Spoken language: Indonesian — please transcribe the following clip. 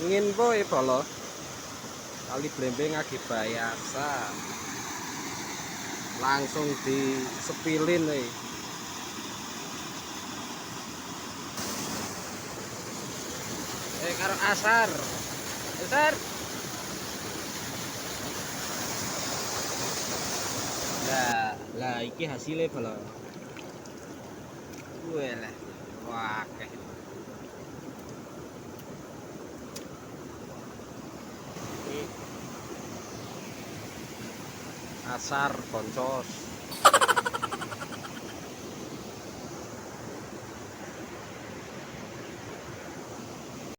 Ingin boy bolo kali blembing lagi bayasa langsung disepilin nih. Karo asar lah iki hasilnya bolo gue lah wah asar boncos